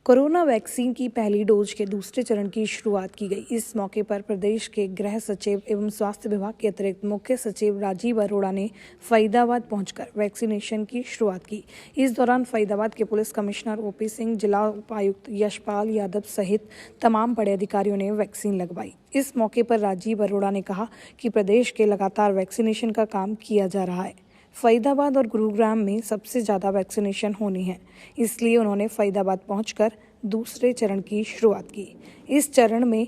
Corona vaccine की पहली dose के दूसरे चरण की शुरुआत की गई। इस मौके पर प्रदेश के गृह सचिव एवं स्वास्थ्य विभाग के अतिरिक्त मुख्य सचिव राजीव अरोड़ा ने फरीदाबाद पहुंचकर वैक्सीनेशन की शुरुआत की। इस दौरान फरीदाबाद के पुलिस कमिश्नर ओपी सिंह, जिला उपायुक्त यशपाल यादव सहित तमाम बड़े अधिकारियों ने वैक्सीन लगवाई। इस मौके पर राजीव अरोड़ा ने कहा कि प्रदेश के लगातार वैक्सीनेशन का काम किया जा रहा है। फरीदाबाद और गुरुग्राम में सबसे ज़्यादा वैक्सीनेशन होनी है, इसलिए उन्होंने फरीदाबाद पहुंचकर दूसरे चरण की शुरुआत की। इस चरण में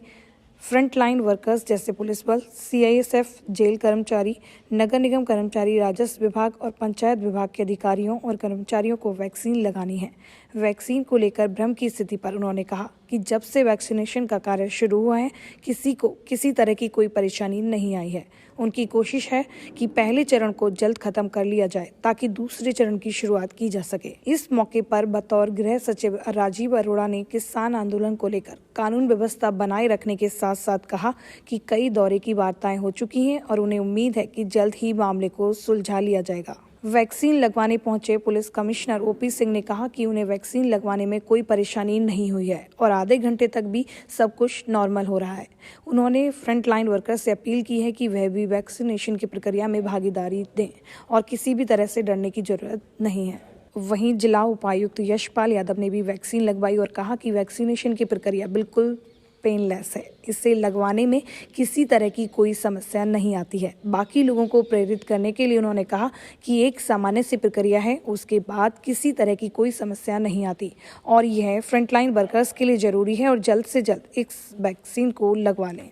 फ्रंटलाइन वर्कर्स जैसे पुलिस बल, सीआईएसएफ, जेल कर्मचारी, नगर निगम कर्मचारी, राजस्व विभाग और पंचायत विभाग के अधिकारियों और कर्मचारियों को वैक्सीन लगानी है। वैक्सीन को लेकर भ्रम की स्थिति पर उन्होंने कहा कि जब से वैक्सीनेशन का कार्य शुरू हुआ है, किसी को किसी तरह की कोई परेशानी नहीं आई है। उनकी कोशिश है कि पहले चरण को जल्द खत्म कर लिया जाए ताकि दूसरे चरण की शुरुआत की जा सके। इस मौके पर बतौर गृह सचिव राजीव अरोड़ा ने किसान आंदोलन को लेकर कानून व्यवस्था बनाए रखने के साथ साथ कहा कि कई दौरे की वार्ताएं हो चुकी हैं और उन्हें उम्मीद है कि जल्द ही मामले को सुलझा लिया जाएगा। वैक्सीन लगवाने पहुंचे पुलिस कमिश्नर ओपी सिंह ने कहा कि उन्हें वैक्सीन लगवाने में कोई परेशानी नहीं हुई है और आधे घंटे तक भी सब कुछ नॉर्मल हो रहा है। उन्होंने फ्रंटलाइन वर्कर्स से अपील की है कि वह भी वैक्सीनेशन की प्रक्रिया में भागीदारी दें और किसी भी तरह से डरने की जरूरत नहीं है। वहीं जिला उपायुक्त यशपाल यादव ने भी वैक्सीन लगवाई और कहा कि वैक्सीनेशन की प्रक्रिया बिल्कुल पेनलेस है, इसे लगवाने में किसी तरह की कोई समस्या नहीं आती है। बाकी लोगों को प्रेरित करने के लिए उन्होंने कहा कि एक सामान्य सी प्रक्रिया है, उसके बाद किसी तरह की कोई समस्या नहीं आती और यह फ्रंटलाइन वर्कर्स के लिए ज़रूरी है और जल्द से जल्द इस वैक्सीन को लगवा लें।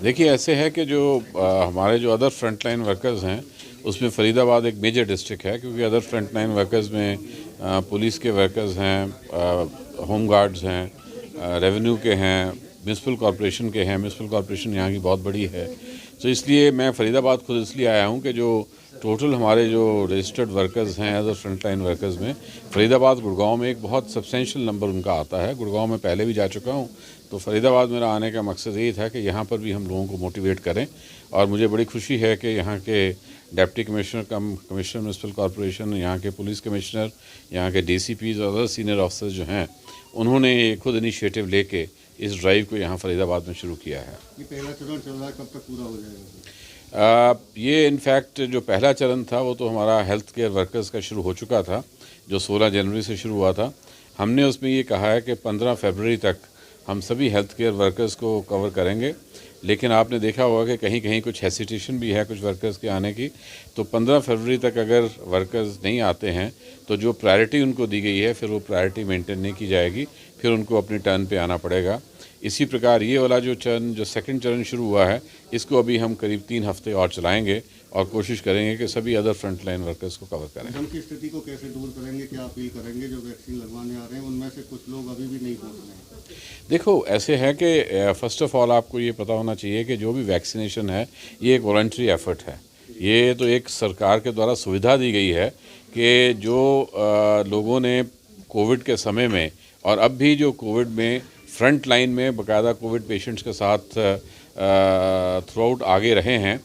देखिए, ऐसे है कि जो हमारे जो अदर फ्रंटलाइन वर्कर्स हैं उसमें फरीदाबाद एक मेजर डिस्ट्रिक्ट है, क्योंकि अदर फ्रंटलाइन वर्कर्स में पुलिस के वर्कर्स हैं, होम गार्ड्स हैं, रेवेन्यू के हैं, म्यूनसिपल कॉरपोरेशन के हैं। म्यूनसिपल कॉरपोरेशन यहाँ की बहुत बड़ी है, तो इसलिए मैं फरीदाबाद खुद इसलिए आया हूँ कि जो टोटल हमारे जो रजिस्टर्ड वर्कर्स हैं एज अ फ्रंटलाइन वर्कर्स में फरीदाबाद गुड़गांव में एक बहुत सब्सटेंशियल नंबर उनका आता है। गुड़गांव में पहले भी जा चुका हूँ, तो फरीदाबाद मेरा आने का मकसद यही था कि यहाँ पर भी हम लोगों को मोटिवेट करें। और मुझे बड़ी खुशी है कि यहाँ के deputy commissioner commissioner municipal corporation, यहाँ के पुलिस कमिश्नर, यहाँ के डीसीपीज और अदर सीनियर ऑफिसर्स जो हैं उन्होंने खुद इनिशिएटिव लेके इस ड्राइव को यहाँ फरीदाबाद में शुरू किया है। ये पहला चरण चल रहा है, कब तक पूरा हो जाएगा? ये इनफैक्ट जो पहला चरण था वो तो हमारा हेल्थ केयर वर्कर्स का शुरू हो चुका था, जो 16 जनवरी से शुरू हुआ था। हमने उसमें ये कहा है कि 15 फरवरी तक हम सभी हेल्थ केयर वर्कर्स को कवर करेंगे, लेकिन आपने देखा होगा कि कहीं कहीं कुछ हेसिटेशन भी है कुछ वर्कर्स के आने की। तो 15 फरवरी तक अगर वर्कर्स नहीं आते हैं तो जो प्रायोरिटी उनको दी गई है फिर वो प्रायोरिटी मेंटेन नहीं की जाएगी, फिर उनको अपनी टर्न पे आना पड़ेगा। इसी प्रकार ये वाला जो सेकंड चरण शुरू हुआ है, इसको अभी हम करीब 3 हफ्ते और चलाएंगे और कोशिश करेंगे कि सभी अदर फ्रंटलाइन वर्कर्स को कवर करें। भ्रम की स्थिति को कैसे दूर करेंगे, क्या अपील करेंगे? जो वैक्सीन लगवाने आ रहे हैं उनमें से कुछ लोग अभी भी नहीं पहुँच रहे हैं। देखो, ऐसे है कि फ़र्स्ट ऑफ ऑल आपको ये पता होना चाहिए कि जो भी वैक्सीनेशन है ये एक वॉलंटरी एफर्ट है। ये तो एक सरकार के द्वारा सुविधा दी गई है कि जो लोगों ने कोविड के समय में और अब भी जो कोविड में फ्रंट लाइन में बाकायदा कोविड पेशेंट्स के साथ थ्रू आउट आगे रहे हैं,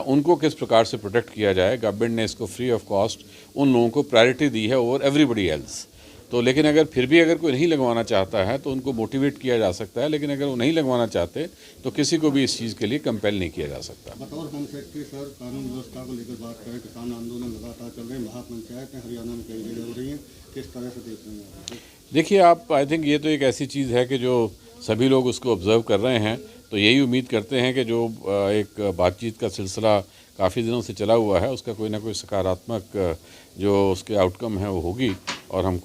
उनको किस प्रकार से प्रोटेक्ट किया जाए। गवर्नमेंट ने इसको फ्री ऑफ कॉस्ट उन लोगों को प्रायोरिटी दी है ओवर एवरीबडी एल्स। तो लेकिन अगर फिर भी अगर कोई नहीं लगवाना चाहता है तो उनको मोटिवेट किया जा सकता है, लेकिन अगर वो नहीं लगवाना चाहते तो किसी को भी इस चीज़ के लिए कंपेल नहीं किया जा सकता। बतौर होम सेक्रेटरी सर, कानून व्यवस्था को लेकर बात करें, किसान आंदोलन लगातार चल रहे हैं, महापंचायतें हरियाणा में कई जगह हो रही हैं, किस तरह से देख रहे हैं? देखिए, आप आई थिंक ये तो एक ऐसी चीज़ है कि जो सभी लोग उसको ऑब्ज़र्व कर रहे हैं, तो यही उम्मीद करते हैं कि जो एक बातचीत का सिलसिला काफ़ी दिनों से चला हुआ है उसका कोई ना कोई सकारात्मक जो उसके आउटकम है वो होगी। और हम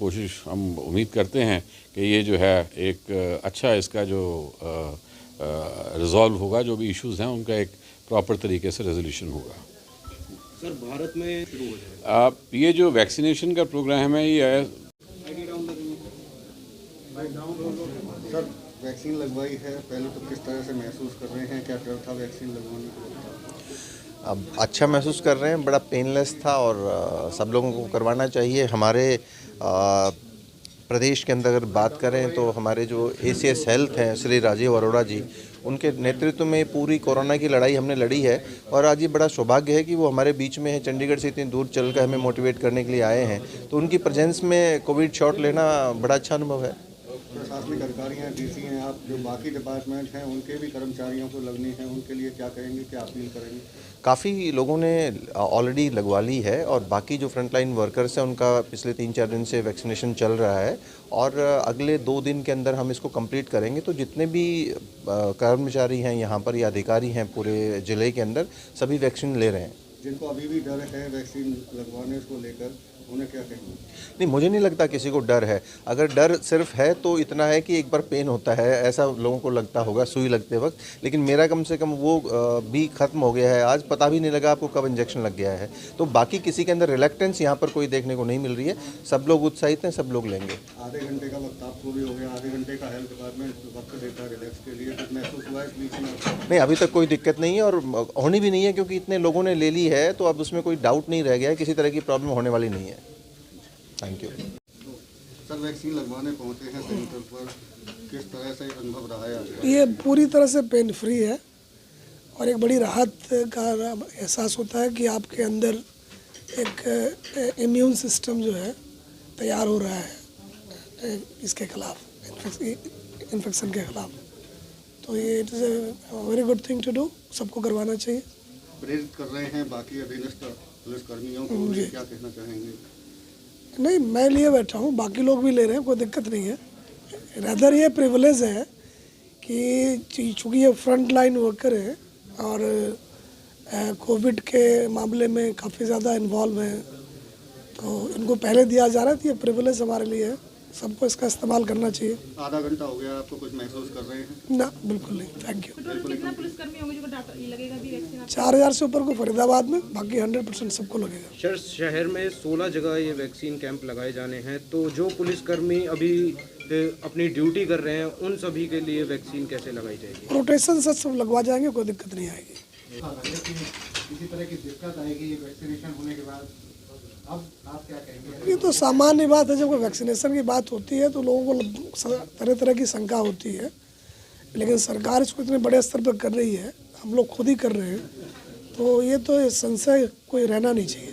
उम्मीद करते हैं कि ये जो है एक अच्छा इसका जो रिजॉल्व होगा, जो भी इश्यूज़ हैं उनका एक प्रॉपर तरीके से रेजोल्यूशन होगा। सर, भारत में शुरू हो जाएगा ये जो वैक्सीनेशन का प्रोग्राम है ये सर, वैक्सीन लगवाई है, पहले तो किस तरह से महसूस कर रहे हैं? क्या डर था वैक्सीन लगवाने को? अब अच्छा महसूस कर रहे हैं, बड़ा पेनलेस था और सब लोगों को करवाना चाहिए। हमारे प्रदेश के अंदर अगर बात करें तो हमारे जो ACS हेल्थ हैं श्री राजीव अरोड़ा जी, उनके नेतृत्व में पूरी कोरोना की लड़ाई हमने लड़ी है। और आज ये बड़ा सौभाग्य है कि वो हमारे बीच में है, चंडीगढ़ से इतनी दूर चलकर हमें मोटिवेट करने के लिए आए हैं। तो उनकी प्रेजेंस में कोविड शॉट लेना बड़ा अच्छा अनुभव है। प्रशासनिक अधिकारी हैं, DC हैं, आप जो बाकी डिपार्टमेंट हैं उनके भी कर्मचारियों को लगनी है, उनके लिए क्या कहेंगे, क्या अपील करेंगे? काफ़ी लोगों ने ऑलरेडी लगवा ली है और बाकी जो फ्रंटलाइन वर्कर्स हैं उनका पिछले 3-4 दिन से वैक्सीनेशन चल रहा है और अगले 2 दिन के अंदर हम इसको कंप्लीट करेंगे। तो जितने भी कर्मचारी हैं यहाँ पर या अधिकारी हैं पूरे ज़िले के अंदर, सभी वैक्सीन ले रहे हैं। जिनको अभी भी डर है वैक्सीन लगवाने को लेकर, उन्हें क्या कहेंगे? नहीं, मुझे नहीं लगता किसी को डर है। अगर डर सिर्फ है तो इतना है कि एक बार पेन होता है, ऐसा लोगों को लगता होगा सुई लगते वक्त, लेकिन मेरा कम से कम वो भी ख़त्म हो गया है। आज पता भी नहीं लगा आपको कब इंजेक्शन लग गया है। तो बाकी किसी के अंदर रिलैक्टेंस यहाँ पर कोई देखने को नहीं मिल रही है। सब लोग उत्साहित हैं, सब लोग लेंगे। आधे घंटे का वक्त आपको भी हो गया, आधे घंटे का हेल्थ डिपार्टमेंट वक्त देता है रिलैक्स के लिए, कुछ महसूस हुआ इस बीच में? नहीं, अभी तक कोई दिक्कत नहीं है और होनी भी नहीं है, क्योंकि इतने लोगों ने ले ली है तो अब उसमें कोई डाउट नहीं रह गया है, किसी तरह की प्रॉब्लम होने वाली नहीं है। Thank you. सर, वैक्सीन लगवाने पहुंचे हैं सेंटर पर, किस तरह से अनुभव रहा है आपका? ये पूरी तरह से पेन फ्री है और एक बड़ी राहत का एहसास होता है कि आपके अंदर एक इम्यून सिस्टम जो है तैयार हो रहा है इसके खिलाफ, इन्फेक्शन के खिलाफ। तो ये it is a very good thing to do, सबको करवाना चाहिए। प्रेरित कर रहे हैं बाकी अधीनस्थ पुलिसकर्मियों को, उन्हें क्या कहना चाहेंगे? नहीं, मैं लिए बैठा हूँ, बाकी लोग भी ले रहे हैं, कोई दिक्कत नहीं है। रैदर ये प्रिविलेज है कि चूँकि ये फ्रंट लाइन वर्कर है और कोविड के मामले में काफ़ी ज़्यादा इन्वॉल्व हैं, तो इनको पहले दिया जा रहा है। तो ये प्रिविलेज हमारे लिए है, सबको इसका इस्तेमाल करना चाहिए। आधा घंटा हो गया, आपको कुछ महसूस कर रहे हैं? ना, बिल्कुल नहीं। Thank you. कितना पुलिसकर्मी होंगे जो डाटा लगेगा भी वैक्सीन? 4000 से ऊपर को फरीदाबाद में, बाकी 100% सबको लगेगा। सर, शहर में 16 जगह ये वैक्सीन कैंप लगाए जाने हैं, तो जो पुलिसकर्मी अभी अपनी ड्यूटी कर रहे हैं उन सभी के लिए वैक्सीन कैसे लगाई जाएगी? रोटेशन से सब लगवा जाएंगे, कोई दिक्कत नहीं आएगी। किसी तरह की दिक्कत आएगी वैक्सीनेशन होने के बाद, अब आप क्या कहेंगे? ये तो सामान्य बात है, जब कोई वैक्सीनेशन की बात होती है तो लोगों को तरह तरह की शंका होती है, लेकिन सरकार इसको इतने बड़े स्तर पर कर रही है, हम लोग खुद ही कर रहे हैं, तो ये तो संशय कोई रहना नहीं चाहिए।